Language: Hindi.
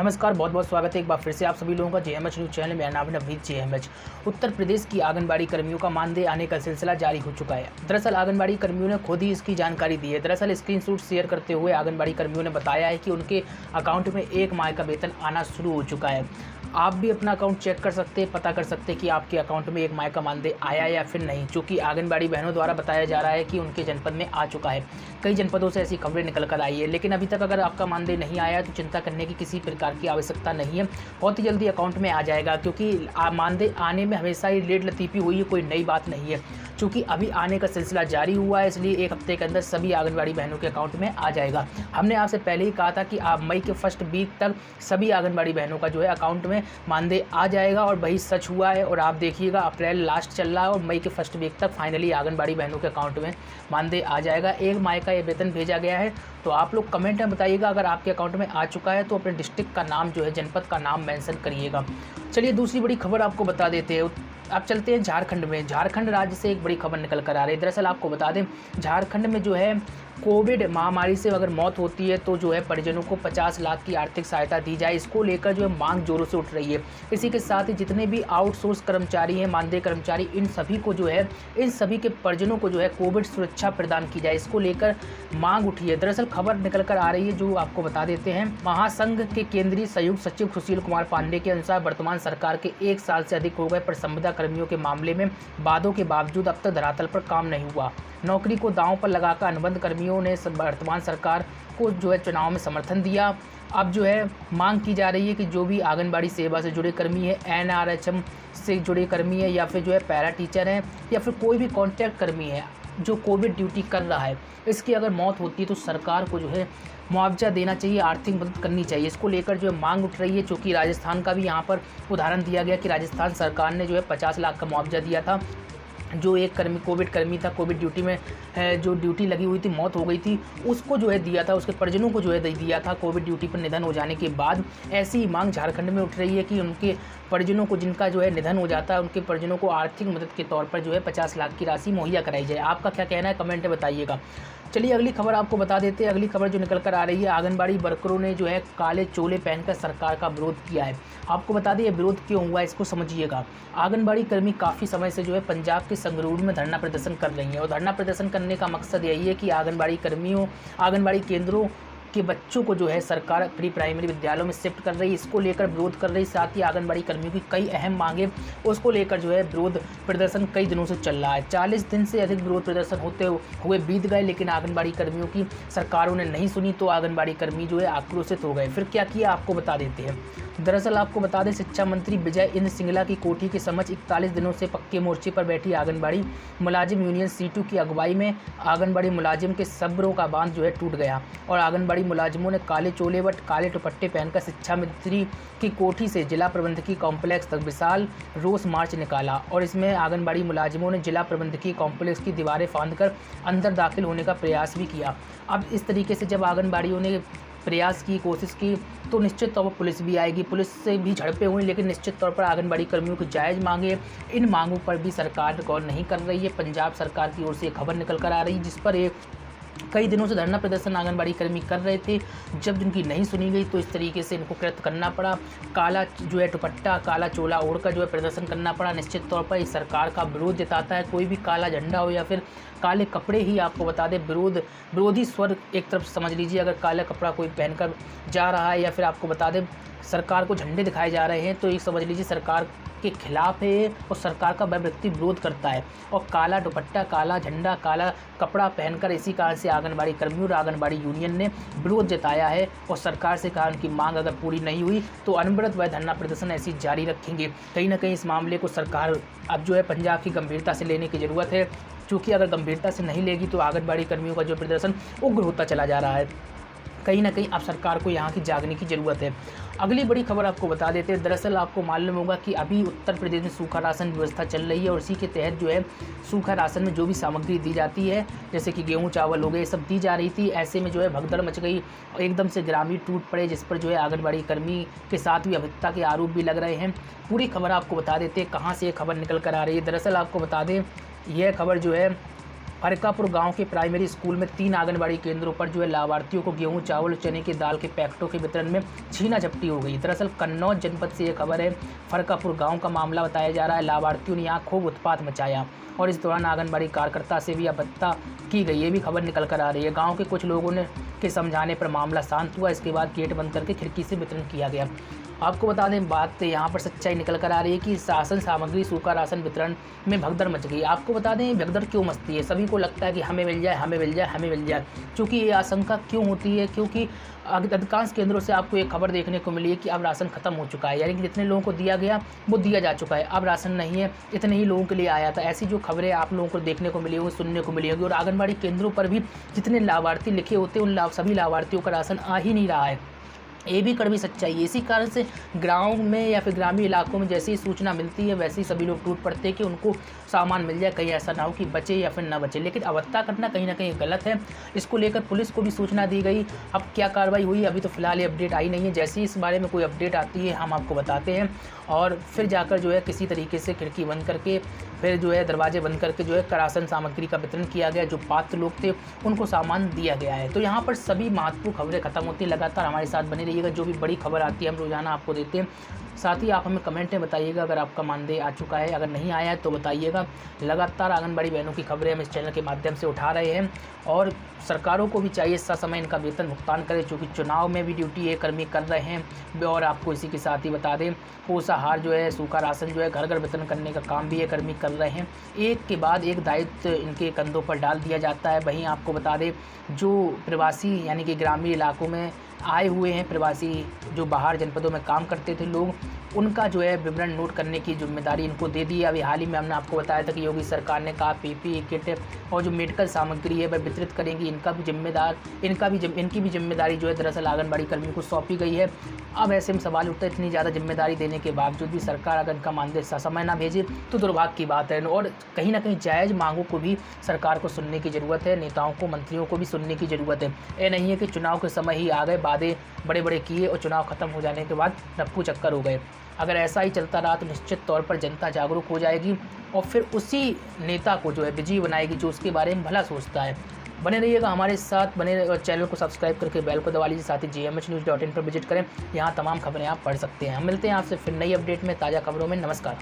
नमस्कार, बहुत बहुत स्वागत है एक बार फिर से आप सभी लोगों का जेएमएच न्यूज़ चैनल में। मेरा नाम है नवनीत जेएमएच। उत्तर प्रदेश की आंगनबाड़ी कर्मियों का मानदेय आने का सिलसिला जारी हो चुका है। दरअसल आंगनबाड़ी कर्मियों ने खुद ही इसकी जानकारी दी है। दरअसल स्क्रीनशॉट शेयर करते हुए आंगनबाड़ी कर्मियों ने बताया है कि उनके अकाउंट में एक माह का वेतन आना शुरू हो चुका है। आप भी अपना अकाउंट चेक कर सकते हैं, पता कर सकते हैं कि आपके अकाउंट में एक माह का मानदेय आया या फिर नहीं, चूँकि आंगनबाड़ी बहनों द्वारा बताया जा रहा है कि उनके जनपद में आ चुका है। कई जनपदों से ऐसी खबरें निकल कर आई है, लेकिन अभी तक अगर आपका मानदेय नहीं आया है तो चिंता करने की किसी प्रकार की आवश्यकता नहीं है। बहुत ही जल्दी अकाउंट में आ जाएगा, क्योंकि मानदेय आने में हमेशा ही लेट लतीफ़ी हुई है, कोई नई बात नहीं है। चूँकि अभी आने का सिलसिला जारी हुआ है, इसलिए एक हफ्ते के अंदर सभी आंगनबाड़ी बहनों के अकाउंट में आ जाएगा। हमने आपसे पहले ही कहा था कि आप मई के फर्स्ट वीक तक सभी आंगनबाड़ी बहनों का जो है अकाउंट में मानदेय आ जाएगा, और वही सच हुआ है। और आप देखिएगा, अप्रैल लास्ट चल रहा है और मई के फर्स्ट वीक तक फाइनली आंगनबाड़ी बहनों के अकाउंट में मानदेय आ जाएगा। एक माह का ये वेतन भेजा गया है। तो आप लोग कमेंट में बताइएगा, अगर आपके अकाउंट में आ चुका है तो अपने डिस्ट्रिक्ट का नाम जो है, जनपद का नाम मेंशन करिएगा। चलिए दूसरी बड़ी खबर आपको बता देते हैं। अब चलते हैं झारखंड में। झारखंड राज्य से एक बड़ी खबर निकल कर आ रही है। दरअसल आपको बता दें, झारखंड में जो है कोविड महामारी से अगर मौत होती है तो जो है परिजनों को 50 लाख की आर्थिक सहायता दी जाए। इसको लेकर जो है मांग जोरों से उठ रही है। इसी के साथ ही जितने भी आउटसोर्स कर्मचारी हैं, मानदेय कर्मचारी, इन सभी को जो है, इन सभी के परिजनों को जो है कोविड सुरक्षा प्रदान की जाए, इसको लेकर मांग उठी है। दरअसल खबर निकल कर आ रही है, जो आपको बता देते हैं। महासंघ के केंद्रीय संयुक्त सचिव सुशील कुमार पांडे के अनुसार वर्तमान सरकार के 1 साल से अधिक हो गए पर संविदा कर्मियों के मामले में वादों के बावजूद अब तक धरातल पर काम नहीं हुआ। नौकरी को दांव पर लगाकर अनुबंध कर्मियों ने वर्तमान सरकार को जो है चुनाव में समर्थन दिया। अब जो है मांग की जा रही है कि जो भी आंगनबाड़ी सेवा से जुड़े कर्मी है, एनआरएचएम से जुड़े कर्मी है, या फिर जो है पैरा टीचर हैं, या फिर कोई भी कॉन्ट्रैक्ट कर्मी है जो कोविड ड्यूटी कर रहा है, इसकी अगर मौत होती है तो सरकार को जो है मुआवजा देना चाहिए, आर्थिक मदद करनी चाहिए। इसको लेकर जो है मांग उठ रही है। चूँकि राजस्थान का भी यहाँ पर उदाहरण दिया गया कि राजस्थान सरकार ने जो है 50 लाख का मुआवजा दिया था। जो एक कोविड कर्मी था, कोविड ड्यूटी में जो ड्यूटी लगी हुई थी, मौत हो गई थी, उसको जो है दिया था, उसके परिजनों को जो है दिया था कोविड ड्यूटी पर निधन हो जाने के बाद। ऐसी ही मांग झारखंड में उठ रही है कि उनके परिजनों को, जिनका जो है निधन हो जाता है, उनके परिजनों को आर्थिक मदद के तौर पर जो है 50 लाख की राशि मुहैया कराई जाए। आपका क्या कहना है, कमेंट में बताइएगा। चलिए अगली खबर आपको बता देते हैं। अगली खबर जो निकल कर आ रही है, आंगनबाड़ी वर्करों ने जो है काले चोले पहनकर सरकार का विरोध किया है। आपको बता दें ये विरोध क्यों हुआ है, इसको समझिएगा। आंगनबाड़ी कर्मी काफ़ी समय से जो है पंजाब के संगरूर में धरना प्रदर्शन कर रही हैं, और धरना प्रदर्शन करने का मकसद यही है कि आंगनबाड़ी कर्मियों, आंगनबाड़ी केंद्रों के बच्चों को जो है सरकार प्री प्राइमरी विद्यालयों में शिफ्ट कर रही है, इसको लेकर विरोध कर रही। साथ ही आंगनबाड़ी कर्मियों की कई अहम मांगे, उसको लेकर जो है विरोध प्रदर्शन कई दिनों से चल रहा है। 40 दिन से अधिक विरोध प्रदर्शन होते हुए बीत गए, लेकिन आंगनबाड़ी कर्मियों की सरकारों ने नहीं सुनी, तो आंगनबाड़ी कर्मी जो है आक्रोशित हो गए। फिर क्या किया आपको बता देते हैं। दरअसल आपको बता दें, शिक्षा मंत्री विजय इंद्र सिंगला की कोठी के समक्ष 41 दिनों से पक्के मोर्चे पर बैठी आंगनबाड़ी मुलाजिम यूनियन सीटू की अगुवाई में आंगनबाड़ी मुलाजिम के सब्रों का बांध जो है टूट गया, और आंगनबाड़ी मुलाजिमों ने काले चोले व काले दुपट्टे पहनकर शिक्षा मंत्री की कोठी से जिला प्रबंधकीय कॉम्प्लेक्स तक विशाल रोष मार्च निकाला। और इसमें आंगनबाड़ी मुलाजिमों ने जिला प्रबंधकीय कॉम्प्लेक्स की दीवारें फांदकर अंदर दाखिल होने का प्रयास भी किया। अब इस तरीके से जब आंगनबाड़ियों ने प्रयास की, कोशिश की, तो निश्चित तौर पर पुलिस भी आएगी। पुलिस से भी झड़पें हुई, लेकिन निश्चित तौर पर आंगनबाड़ी कर्मियों की जायज़ मांगे, इन मांगों पर भी सरकार गौर नहीं कर रही है। पंजाब सरकार की ओर से खबर निकल कर आ रही है, जिस पर एक कई दिनों से धरना प्रदर्शन आंगनबाड़ी कर्मी कर रहे थे। जब जिनकी नहीं सुनी गई तो इस तरीके से इनको कृत करना पड़ा। काला जो है दुपट्टा, काला चोला ओढ़कर जो है प्रदर्शन करना पड़ा। निश्चित तौर पर इस सरकार का विरोध जताता है। कोई भी काला झंडा हो या फिर काले कपड़े ही, आपको बता दें, विरोधी स्वर एक तरफ समझ लीजिए। अगर काला कपड़ा कोई पहनकर जा रहा है, या फिर आपको बता दें सरकार को झंडे दिखाए जा रहे हैं, तो ये समझ लीजिए सरकार के खिलाफ है, और सरकार का वह व्यक्ति विरोध करता है। और काला दुपट्टा, काला झंडा, काला कपड़ा पहनकर इसी कारण से आंगनबाड़ी कर्मियों और आंगनबाड़ी यूनियन ने विरोध जताया है, और सरकार से कहा उनकी मांग अगर पूरी नहीं हुई तो अनवरत वह धरना प्रदर्शन ऐसी जारी रखेंगे। कहीं ना कहीं इस मामले को सरकार अब जो है पंजाब की गंभीरता से लेने की ज़रूरत है, क्योंकि अगर गंभीरता से नहीं लेगी तो आंगनबाड़ी कर्मियों का जो प्रदर्शन उग्र होता चला जा रहा है। कहीं ना कहीं अब सरकार को यहाँ की जागने की ज़रूरत है। अगली बड़ी खबर आपको बता देते हैं। दरअसल आपको मालूम होगा कि अभी उत्तर प्रदेश में सूखा राशन व्यवस्था चल रही है, और इसी के तहत जो है सूखा राशन में जो भी सामग्री दी जाती है, जैसे कि गेहूं, चावल हो गए, सब दी जा रही थी। ऐसे में जो है भगदड़ मच गई, एकदम से ग्रामीण टूट पड़े, जिस पर जो है आंगनबाड़ी कर्मी के साथ भी अभद्रता के आरोप भी लग रहे हैं। पूरी खबर आपको बता देते हैं कहाँ से ये खबर निकल कर आ रही है। दरअसल आपको बता दें, यह खबर जो है फरकापुर गांव के प्राइमरी स्कूल में 3 आंगनबाड़ी केंद्रों पर जो है लाभार्थियों को गेहूं, चावल, चने की दाल के पैकेटों के वितरण में छीना झपटी हो गई। दरअसल कन्नौज जनपद से ये खबर है। फरकापुर गांव का मामला बताया जा रहा है। लाभार्थियों ने यहां खूब उत्पात मचाया और इस दौरान आंगनबाड़ी कार्यकर्ता से भी अभद्रता की गई, ये भी खबर निकल कर आ रही है। गाँव के कुछ लोगों ने के समझाने पर मामला शांत हुआ। इसके बाद गेट बंद करके खिड़की से वितरण किया गया। आपको बता दें, बात यहाँ पर सच्चाई निकल कर आ रही है कि राशन सामग्री, सूखा राशन वितरण में भगदड़ मच गई। आपको बता दें, भगदड़ क्यों मचती है? सभी को लगता है कि हमें मिल जाए, हमें मिल जाए, हमें मिल जाए। क्योंकि ये आशंका क्यों होती है? क्योंकि अधिकांश केंद्रों से आपको एक खबर देखने को मिली है कि अब राशन खत्म हो चुका है, यानी कि जितने लोगों को दिया गया वो दिया जा चुका है, अब राशन नहीं है, इतने ही लोगों के लिए आया था। ऐसी जो खबरें आप लोगों को देखने को मिली होंगी, सुनने को मिली होगी। और आंगनबाड़ी केंद्रों पर भी जितने लाभार्थी लिखे होते हैं, उन सभी लाभार्थियों का राशन आ ही नहीं रहा है। ये भी कड़वी सच्चाई है। इसी कारण से गाँव में या फिर ग्रामीण इलाकों में जैसी ही सूचना मिलती है, वैसे ही सभी लोग टूट पड़ते हैं कि उनको सामान मिल जाए, कहीं ऐसा ना हो कि बचे या फिर ना बचे। लेकिन अवत्ता करना कहीं ना कहीं गलत है। इसको लेकर पुलिस को भी सूचना दी गई। अब क्या कार्रवाई हुई, अभी तो फिलहाल ये अपडेट आई नहीं है। जैसे ही इस बारे में कोई अपडेट आती है हम आपको बताते हैं। और फिर जाकर जो है किसी तरीके से खिड़की बंद करके, फिर जो है दरवाजे बंद करके जो है राशन सामग्री का वितरण किया गया। जो पात्र लोग थे उनको सामान दिया गया है। तो यहाँ पर सभी महत्वपूर्ण खबरें खत्म होती हैं। लगातार हमारे साथ बने रहिएगा। जो भी बड़ी खबर आती है हम रोजाना आपको देते हैं। साथ ही आप हमें कमेंट में बताइएगा अगर आपका मानदेय आ चुका है, अगर नहीं आया है तो बताइएगा। लगातार आंगनबाड़ी बहनों की खबरें हम इस चैनल के माध्यम से उठा रहे हैं। और सरकारों को भी चाहिए समय इनका वेतन भुगतान करें, क्योंकि चुनाव में भी ड्यूटी ये कर्मी कर रहे हैं। और आपको इसी के साथ ही बता दें, पोषाहार जो है, सूखा राशन जो है, घर घर वितरण करने का काम भी ये कर्मी कर रहे हैं। एक के बाद एक दायित्व इनके कंधों पर डाल दिया जाता है। वहीं आपको बता दें, जो प्रवासी यानी कि ग्रामीण इलाकों में आए हुए हैं, प्रवासी जो बाहर जनपदों में काम करते थे लोग, उनका जो है विवरण नोट करने की जिम्मेदारी इनको दे दी है। अभी हाल ही में हमने आपको बताया था कि योगी सरकार ने कहा पीपीई किट और जो मेडिकल सामग्री है वह वितरित करेंगी। इनकी भी जिम्मेदारी जो है दरअसल आंगनबाड़ी कर्मियों को सौंपी गई है। अब ऐसे में सवाल उठता है, इतनी ज़्यादा जिम्मेदारी देने के बावजूद भी सरकार अगर इनका मानदेय समय ना भेजे तो दुर्भाग्य की बात है। और कहीं ना कहीं जायज़ मांगों को भी सरकार को सुनने की ज़रूरत है। नेताओं को, मंत्रियों को भी सुनने की ज़रूरत है। ये नहीं है कि चुनाव के समय ही आ गए, वादे बड़े बड़े किए और चुनाव खत्म हो जाने के बाद रफ्फू चक्कर हो गए। अगर ऐसा ही चलता रहा तो निश्चित तौर पर जनता जागरूक हो जाएगी और फिर उसी नेता को जो है विजयी बनाएगी जो उसके बारे में भला सोचता है। बने रहिएगा हमारे साथ, बने और चैनल को सब्सक्राइब करके बेल को दबा लीजिए। साथ ही gmhnews.in पर विजिट करें, यहाँ तमाम खबरें आप पढ़ सकते हैं। हम मिलते हैं आपसे फिर नई अपडेट में, ताज़ा खबरों में। नमस्कार।